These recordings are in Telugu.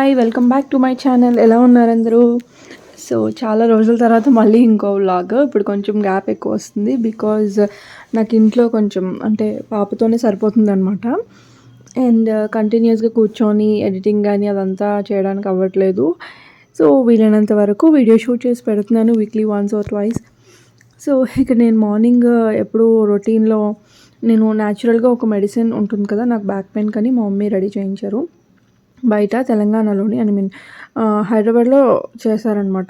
Hi welcome back to my channel. ఎలా ఉన్నారు అందరూ? సో చాలా రోజుల తర్వాత మళ్ళీ ఇంకో వ్లాగ్. ఇప్పుడు కొంచెం గ్యాప్ ఎక్కువ వస్తుంది బికాజ్ నాకు ఇంట్లో కొంచెం అంటే పాపతోనే సరిపోతుందనమాట. అండ్ కంటిన్యూస్గా కూర్చొని ఎడిటింగ్ కానీ అదంతా చేయడానికి అవ్వట్లేదు. సో వీలైనంత వరకు వీడియో షూట్ చేసి పెడుతున్నాను weekly once or twice. So ఇక్కడ నేను మార్నింగ్ ఎప్పుడు రొటీన్లో నేను న్యాచురల్గా ఒక మెడిసిన్ ఉంటుంది కదా నాకు బ్యాక్ పెయిన్ కానీ మా మమ్మీ రెడీ చేయించారు బయట తెలంగాణలోని హైదరాబాద్లో చేశారనమాట.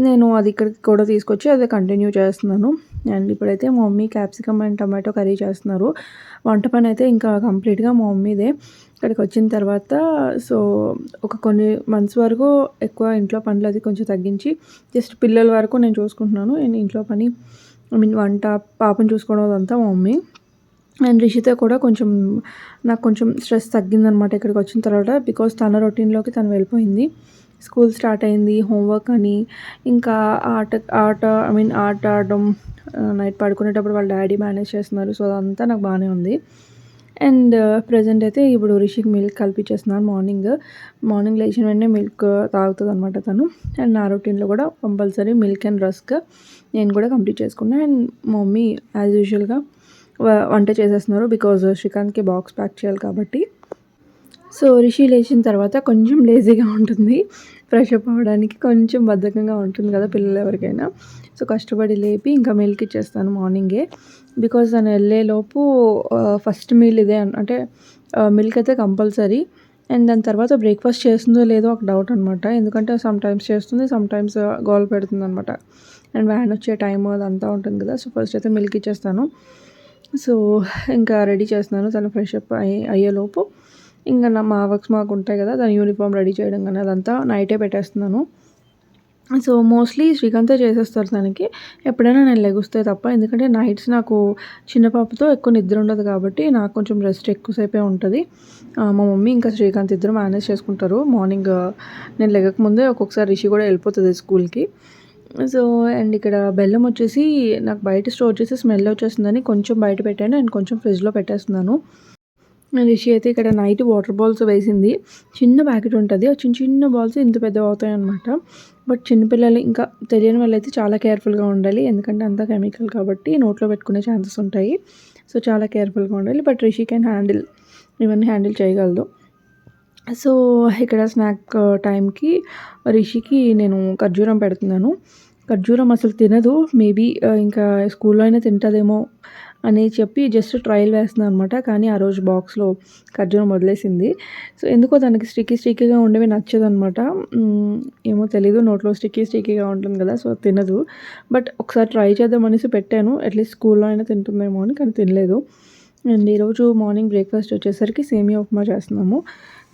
నేను అది ఇక్కడికి కూడా తీసుకొచ్చి అదే కంటిన్యూ చేస్తున్నాను. అండ్ ఇప్పుడైతే మా mummy capsicum and tomato curry చేస్తున్నారు. వంట పని అయితే ఇంకా కంప్లీట్గా మా మమ్మీదే. ఇక్కడికి వచ్చిన తర్వాత సో ఒక కొన్ని మంత్స్ వరకు ఎక్కువ ఇంట్లో పనులు అది కొంచెం తగ్గించి జస్ట్ పిల్లల వరకు నేను చూసుకుంటున్నాను. అండ్ ఇంట్లో పని వంట పాపను చూసుకోవడం అదంతా మా మమ్మీ. అండ్ రిషితో కూడా నాకు కొంచెం స్ట్రెస్ తగ్గిందనమాట ఇక్కడికి వచ్చిన తర్వాత. బికాజ్ తన రొటీన్లోకి తను వెళ్ళిపోయింది. స్కూల్ స్టార్ట్ అయింది, హోంవర్క్ అని, ఇంకా ఆట ఆడడం, నైట్ పడుకునేటప్పుడు వాళ్ళ డాడీ మేనేజ్ చేస్తున్నారు. సో అదంతా నాకు బాగానే ఉంది. అండ్ ప్రజెంట్ అయితే ఇప్పుడు రిషికి మిల్క్ కల్పించేస్తున్నాను. మార్నింగ్ లేచిన వెంటనే మిల్క్ తాగుతుంది అనమాట తను. అండ్ నా రొటీన్లో కూడా కంపల్సరీ మిల్క్ అండ్ రస్క్ నేను కూడా కంప్లీట్ చేసుకున్నాను. అండ్ మమ్మీ యాజ్ యూజువల్గా వంట చేసేస్తున్నారు బికాజ్ శ్రీకాంత్కి బాక్స్ ప్యాక్ చేయాలి కాబట్టి. సో రిషి లేచిన తర్వాత కొంచెం లేజీగా ఉంటుంది, ఫ్రెష్ అప్ అవ్వడానికి కొంచెం బద్ధకంగా ఉంటుంది కదా పిల్లలు ఎవరికైనా. సో కష్టపడి లేపి ఇంకా మిల్క్ ఇచ్చేస్తాను మార్నింగే. బికాజ్ తను వెళ్ళేలోపు ఫస్ట్ మీల్ ఇదే అంటే మిల్క్ అయితే కంపల్సరీ. అండ్ దాని తర్వాత బ్రేక్ఫాస్ట్ చేస్తుందో లేదో ఒక డౌట్ అనమాట. ఎందుకంటే సమ్టైమ్స్ చేస్తుంది, సమ్టైమ్స్ గోల్ పెడుతుంది అనమాట. అండ్ వ్యాన్ వచ్చే టైం అదంతా ఉంటుంది కదా. సో ఫస్ట్ అయితే మిల్క్ ఇచ్చేస్తాను. సో ఇంకా రెడీ చేస్తున్నాను తను ఫ్రెష్ అప్ అయ్యేలోపు. ఇంకా నా మావర్క్స్ మాకు ఉంటాయి కదా, దాని యూనిఫామ్ రెడీ చేయడం కానీ అదంతా నైటే పెట్టేస్తున్నాను. సో మోస్ట్లీ శ్రీకాంతే చేసేస్తారు తనకి, ఎప్పుడైనా నేను లెగుస్తే తప్ప. ఎందుకంటే నైట్స్ నాకు చిన్న పాపతో ఎక్కువ నిద్ర ఉండదు కాబట్టి నాకు కొంచెం రెస్ట్ ఎక్కువసేపే ఉంటుంది. మా మమ్మీ ఇంకా శ్రీకాంత్ ఇద్దరు మేనేజ్ చేసుకుంటారు. మార్నింగ్ నేను లెగకముందే ఒక్కొక్కసారి రిషి కూడా వెళ్ళిపోతుంది స్కూల్కి. సో అండ్ ఇక్కడ బెల్లం వచ్చేసి నాకు బయట స్టోర్ చేసి స్మెల్ వచ్చేస్తుందని కొంచెం బయట పెట్టాను అండ్ కొంచెం ఫ్రిడ్జ్లో పెట్టేస్తున్నాను. రిషి అయితే ఇక్కడ నైట్ వాటర్ బాల్స్ వేసింది. చిన్న ప్యాకెట్ ఉంటుంది, ఆ చిన్న చిన్న బాల్స్ ఇంత పెద్దవి అవుతాయి అనమాట. బట్ చిన్నపిల్లలు ఇంకా తెలియని వాళ్ళైతే చాలా కేర్ఫుల్గా ఉండాలి. ఎందుకంటే అంతా కెమికల్ కాబట్టి నోట్లో పెట్టుకునే ఛాన్సెస్ ఉంటాయి. సో చాలా కేర్ఫుల్గా ఉండాలి. బట్ రిషి కెన్ ఇవన్నీ హ్యాండిల్ చేయగలదు. సో ఇక్కడ స్నాక్ టైంకి రిషికి నేను ఖర్జూరం పెడుతున్నాను. ఖర్జూరం అసలు తినదు. మేబీ ఇంకా స్కూల్లో అయినా తింటుందేమో అని చెప్పి జస్ట్ ట్రయల్ వేస్తున్నాను అనమాట. కానీ ఆ రోజు బాక్స్లో ఖర్జూరం వదిలేసింది. సో ఎందుకో దానికి స్టిక్కీగా ఉండేవి నచ్చదనమాట. ఏమో తెలీదు, నోట్లో స్టిక్కీగా ఉంటుంది కదా, సో తినదు. బట్ ఒకసారి ట్రై చేద్దామనేసి పెట్టాను, అట్లీస్ట్ స్కూల్లో అయినా తింటుందేమో అని. కానీ తినలేదు. అండ్ ఈరోజు మార్నింగ్ బ్రేక్ఫాస్ట్ వచ్చేసరికి సేమియా ఉప్మా చేస్తున్నాము.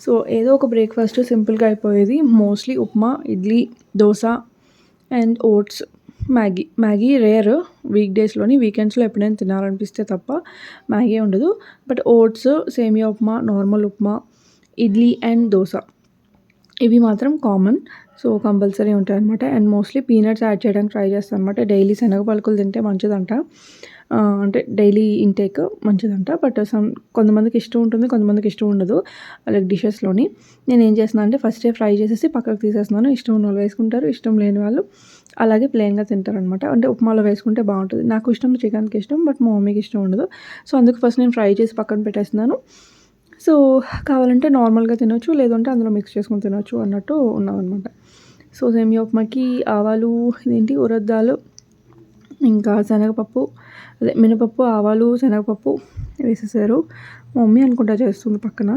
సో ఏదో ఒక బ్రేక్ఫాస్ట్ సింపుల్గా అయిపోయేది. Mostly upma, idli, dosa and oats. Maggi rare week డేస్లోని, వీకెండ్స్లో ఎప్పుడైనా తినాలనిపిస్తే తప్ప మ్యాగీ ఉండదు. But oats, semiya upma, normal upma, idli and dosa ఇవి మాత్రం కామన్. సో కంపల్సరీ ఉంటాయన్నమాట. అండ్ మోస్ట్లీ పీనట్స్ యాడ్ చేయడానికి ట్రై చేస్తాను అనమాట. డైలీ శనగ పలుకులు తింటే మంచిదంట, అంటే డైలీ ఇంటేక్ మంచిదంట. బట్ కొంతమందికి ఇష్టం ఉంటుంది, కొంతమందికి ఇష్టం ఉండదు లైక్ డిషెస్లోని. నేను ఏం చేస్తున్నాను అంటే ఫస్టే ఫ్రై చేసేసి పక్కకు తీసేస్తున్నాను. ఇష్టం ఉన్న వాళ్ళు వేసుకుంటారు, ఇష్టం లేని వాళ్ళు అలాగే ప్లెయిన్గా తింటారనమాట. అంటే ఉప్మాలో వేసుకుంటే బాగుంటుంది. నాకు ఇష్టం, చికెన్కి ఇష్టం, బట్ మా మమ్మీకి ఇష్టం ఉండదు. సో అందుకు ఫస్ట్ నేను ఫ్రై చేసి పక్కన పెట్టేస్తున్నాను. సో కావాలంటే నార్మల్గా తినొచ్చు, లేదంటే అందులో మిక్స్ చేసుకొని తినొచ్చు అన్నట్టు ఉన్నామన్నమాట. సో సేమియా ఉప్మాకి ఆవాలు, ఉరద్దాలు, ఇంకా శనగపప్పు, మినపప్పు, ఆవాలు, శనగపప్పు వేసేసారు. మా మమ్మీ అనుకుంటా చేస్తుంది పక్కన.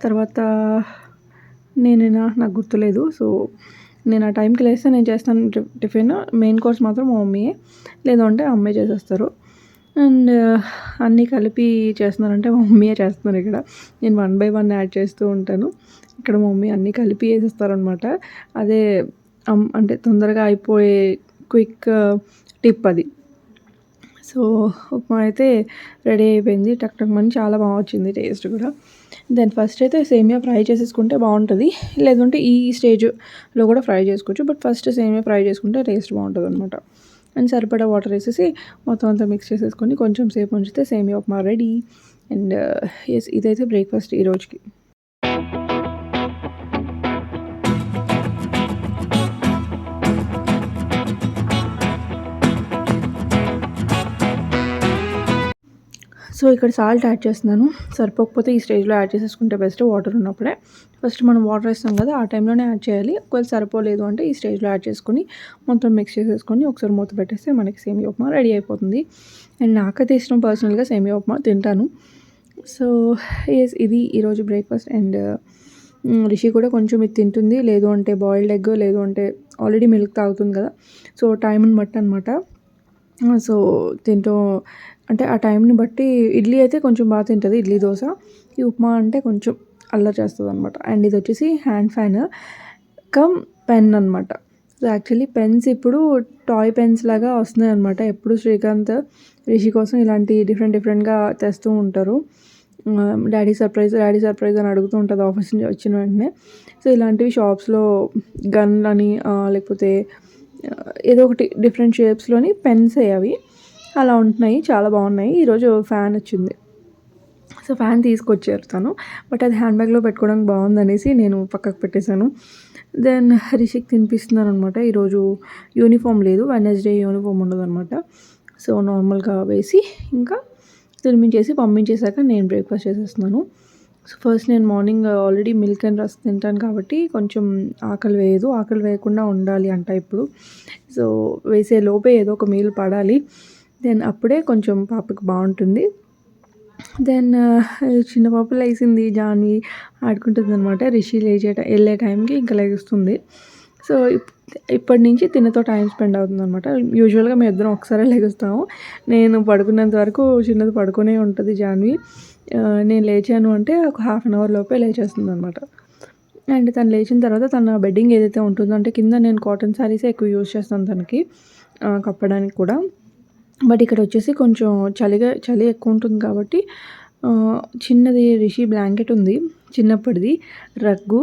తర్వాత నేనేనా నాకు గుర్తులేదు. సో నేను ఆ టైంకి లేస్తే నేను చేస్తాను టిఫిన్. మెయిన్ కోర్స్ మాత్రం మా మమ్మీయే, లేదంటే అమ్మే చేసేస్తారు. అండ్ అన్నీ కలిపి చేస్తున్నారంటే మా మమ్మీయే చేస్తున్నారు. ఇక్కడ నేను 1 by 1 యాడ్ చేస్తూ ఉంటాను. ఇక్కడ మా మమ్మీ అన్నీ కలిపి వేసేస్తారనమాట. అదే అంటే తొందరగా అయిపోయే క్విక్ టిప్ అది. సో ఉప్మా అయితే రెడీ అయిపోయింది. టక్ మని చాలా బాగా వచ్చింది టేస్ట్ కూడా. దాని ఫస్ట్ అయితే సేమియా ఫ్రై చేసేసుకుంటే బాగుంటుంది, లేదంటే ఈ స్టేజ్లో కూడా ఫ్రై చేసుకోవచ్చు. బట్ ఫస్ట్ సేమియా ఫ్రై చేసుకుంటే టేస్ట్ బాగుంటుంది అనమాట. అండ్ సరిపడా వాటర్ వేసేసి మొత్తం అంతా మిక్స్ చేసేసుకొని కొంచెం సేపు ఉంచితే సేమియా ఉప్మా రెడీ. అండ్ ఇదైతే బ్రేక్ఫాస్ట్ ఈ రోజుకి. సో ఇక్కడ సాల్ట్ యాడ్ చేస్తున్నాను. సరిపోకపోతే ఈ స్టేజ్‌లో యాడ్ చేసేసుకుంటే బెస్ట్ వాటర్ ఉన్నప్పుడే. ఫస్ట్ మనం వాటర్ వేస్తాం కదా, ఆ టైంలోనే యాడ్ చేయాలి. ఒకవేళ సరిపోలేదు అంటే ఈ స్టేజ్‌లో యాడ్ చేసుకొని మొత్తం మిక్స్ చేసేసుకొని ఒకసారి మూత పెట్టేస్తే మనకి సేమియా ఉప్మా రెడీ అయిపోతుంది. అండ్ నాకైతే ఇష్టం పర్సనల్‌గా సేమియా ఉప్మా తింటాను. సో యెస్, ఇది ఈరోజు బ్రేక్‌ఫాస్ట్. అండ్ రిషి కూడా కొంచెం ఇది తింటుంది. లేదు అంటే బాయిల్డ్ ఎగ్, లేదు అంటే ఆల్రెడీ మిల్క్ తాగుతుంది కదా, సో టైంని బట్టి అనమాట. సో తింటూ అంటే ఆ టైంని బట్టి ఇడ్లీ అయితే కొంచెం బాగా తింటుంది, ఇడ్లీ దోశ. ఈ ఉప్మా అంటే కొంచెం అల్లరి చేస్తుందనమాట. అండ్ ఇది వచ్చేసి హ్యాండ్ ఫ్యాన్ కమ్ పెన్ అనమాట. సో యాక్చువల్లీ పెన్స్ ఇప్పుడు టాయ్ పెన్స్ లాగా వస్తున్నాయి అనమాట. ఎప్పుడు శ్రీకాంత్ రిషి కోసం ఇలాంటి డిఫరెంట్‌గా తెస్తూ ఉంటారు. డాడీ సర్ప్రైజ్ అని అడుగుతూ ఉంటుంది ఆఫీస్ నుంచి వచ్చిన వెంటనే. సో ఇలాంటివి షాప్స్‌లో గన్‌లని లేకపోతే ఏదో ఒకటి డిఫరెంట్ షేప్స్‌లోని పెన్సే అవి. అలా ఉంటున్నాయి, చాలా బాగున్నాయి. ఈరోజు ఫ్యాన్ వచ్చింది, సో ఫ్యాన్ తీసుకొచ్చారు తను. బట్ అది హ్యాండ్ బ్యాగ్‌లో పెట్టుకోవడానికి బాగుందనేసి నేను పక్కకు పెట్టేశాను. దెన్ రిషికి తినిపిస్తున్నాననమాట. ఈరోజు యూనిఫామ్ లేదు, వెడ్నెస్డే యూనిఫామ్ ఉండదనమాట. సో నార్మల్గా వేసి ఇంకా తినిపించేసి పంపించేశాక నేను బ్రేక్ఫాస్ట్ చేసేస్తున్నాను. సో ఫస్ట్ నేను morning already milk and rusk తింటాను కాబట్టి కొంచెం ఆకలి వేయదు. ఆకలి వేయకుండా ఉండాలి అంట ఇప్పుడు. సో వేసే లోపే ఏదో ఒక మీల్ పడాలి. దెన్ అప్పుడే కొంచెం పాపకి బాగుంటుంది. దెన్ చిన్న పాప లేసింది, జాన్వి ఆడుకుంటుందనమాట. రిషి వెళ్ళే టైంకి ఇంకా లెగుస్తుంది. సో ఇప్పటి నుంచి తినతో టైం స్పెండ్ అవుతుందనమాట. యూజువల్గా మేము ఇద్దరం ఒకసారి లెగుస్తాము. నేను పడుకున్నంత వరకు చిన్నది పడుకునే ఉంటుంది జాన్వి. నేను లేచాను అంటే ఒక హాఫ్ అన్ అవర్ లోపే లేచేస్తుందనమాట. అండ్ తను లేచిన తర్వాత తన బెడ్డింగ్ ఏదైతే ఉంటుందో, అంటే కింద నేను కాటన్ శారీసే ఎక్కువ యూజ్ చేస్తాను తనకి కప్పడానికి కూడా. బట్ ఇక్కడ వచ్చేసి కొంచెం చలి ఎక్కువ ఉంటుంది కాబట్టి చిన్నది రిషి బ్లాంకెట్ ఉంది చిన్నప్పటిది, రగ్గు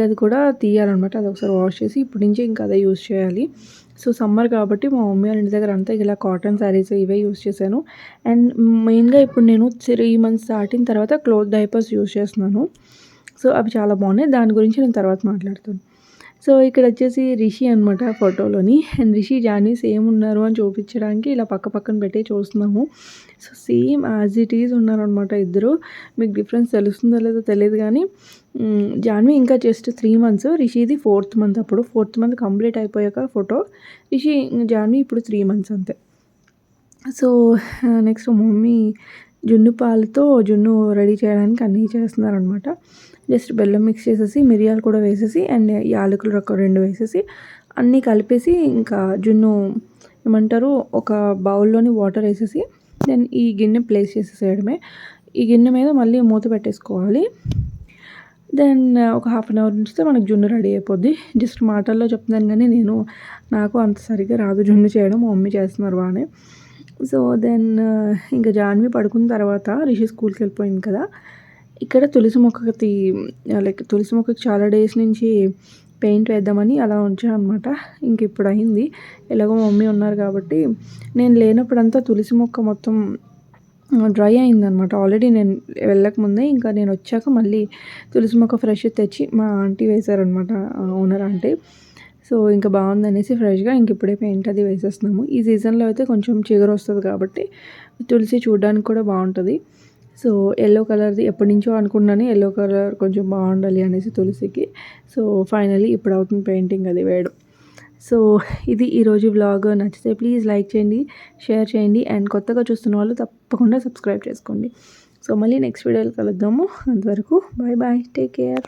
అది కూడా తీయాలన్నమాట. అది ఒకసారి వాష్ చేసి ఇప్పటి నుంచి ఇంకా అదే యూజ్ చేయాలి. సో సమ్మర్ కాబట్టి మా మమ్మీ వాళ్ళ ఇంటి దగ్గర అంతా ఇలా కాటన్ శారీస్ ఇవే యూజ్ చేశాను. అండ్ మెయిన్గా ఇప్పుడు నేను 3 months దాటిన తర్వాత క్లోత్ డైపర్స్ యూజ్ చేస్తున్నాను. సో అవి చాలా బాగున్నాయి, దాని గురించి నేను తర్వాత మాట్లాడతాను. సో ఇక్కడ వచ్చేసి రిషి అనమాట ఫోటోలోని. అండ్ రిషి జాన్వి సేమ్ ఉన్నారు అని చూపించడానికి ఇలా పక్కన పెట్టి చూస్తున్నాము. So same as it is ఉన్నారనమాట ఇద్దరు. మీకు డిఫరెన్స్ తెలుస్తుందో లేదో తెలియదు కానీ జాన్వి ఇంకా జస్ట్ 3 months, రిషిది 4th month. అప్పుడు 4th month కంప్లీట్ అయిపోయాక ఫోటో. జాన్వి ఇప్పుడు 3 months అంతే. సో నెక్స్ట్ మమ్మీ జున్ను పాలతో జున్ను రెడీ చేయడానికి అన్నీ చేస్తున్నారనమాట. జస్ట్ బెల్లం మిక్స్ చేసేసి మిరియాలు కూడా వేసేసి అండ్ యాలకులు 2 వేసేసి అన్నీ కలిపేసి ఇంకా జున్ను ఏమంటారు ఒక బౌల్లోని వాటర్ వేసేసి దెన్ ఈ గిన్నె ప్లేస్ చేసేసేయడమే. ఈ గిన్నె మీద మళ్ళీ మూత పెట్టేసుకోవాలి. దెన్ ఒక హాఫ్ అన్ అవర్ ఉంచితే మనకు జున్ను రెడీ అయిపోద్ది. జస్ట్ మాటల్లో చెప్తున్నాను కానీ నాకు అంత సరిగ్గా రాదు జున్ను చేయడం, మా మమ్మీ చేస్తున్నారు బాగానే. సో దెన్ ఇంకా జాన్వి పడుకున్న తర్వాత రిషి స్కూల్కి వెళ్ళిపోయింది కదా, ఇక్కడ తులసి మొక్కకి చాలా డేస్ నుంచి పెయింట్ వేద్దామని అలా ఉంచాను అనమాట. ఇంక ఇప్పుడు అయింది. ఎలాగో మమ్మీ ఉన్నారు కాబట్టి. నేను లేనప్పుడంతా తులసి మొక్క మొత్తం డ్రై అయిందనమాట. ఆల్రెడీ నేను వెళ్ళకముందే ఇంకా నేను వచ్చాక మళ్ళీ తులసి మొక్క ఫ్రెష్ తెచ్చి మా ఆంటీ వేశారనమాట, ఓనర్ ఆంటీ. సో ఇంకా బాగుందనేసి ఫ్రెష్గా ఇంక ఇప్పుడే పెయింట్ అది వేసేస్తున్నాము. ఈ సీజన్లో అయితే కొంచెం చిగురు వస్తుంది కాబట్టి తులసి చూడడానికి కూడా బాగుంటుంది. సో ఎల్లో కలర్ది ఎప్పటి నుంచో అనుకున్నాను, ఎల్లో కలర్ కొంచెం బాగుండాలి అనేసి తులసికి. సో ఫైనలీ ఇప్పుడు అవుతుంది పెయింటింగ్ అది వేయడం. సో ఇది ఈరోజు వ్లాగ్. నచ్చితే ప్లీజ్ లైక్ చేయండి, షేర్ చేయండి అండ్ కొత్తగా చూస్తున్న వాళ్ళు తప్పకుండా సబ్స్క్రైబ్ చేసుకోండి. సో మళ్ళీ నెక్స్ట్ వీడియోలో కలుద్దాము. అంతవరకు బాయ్, టేక్ కేర్.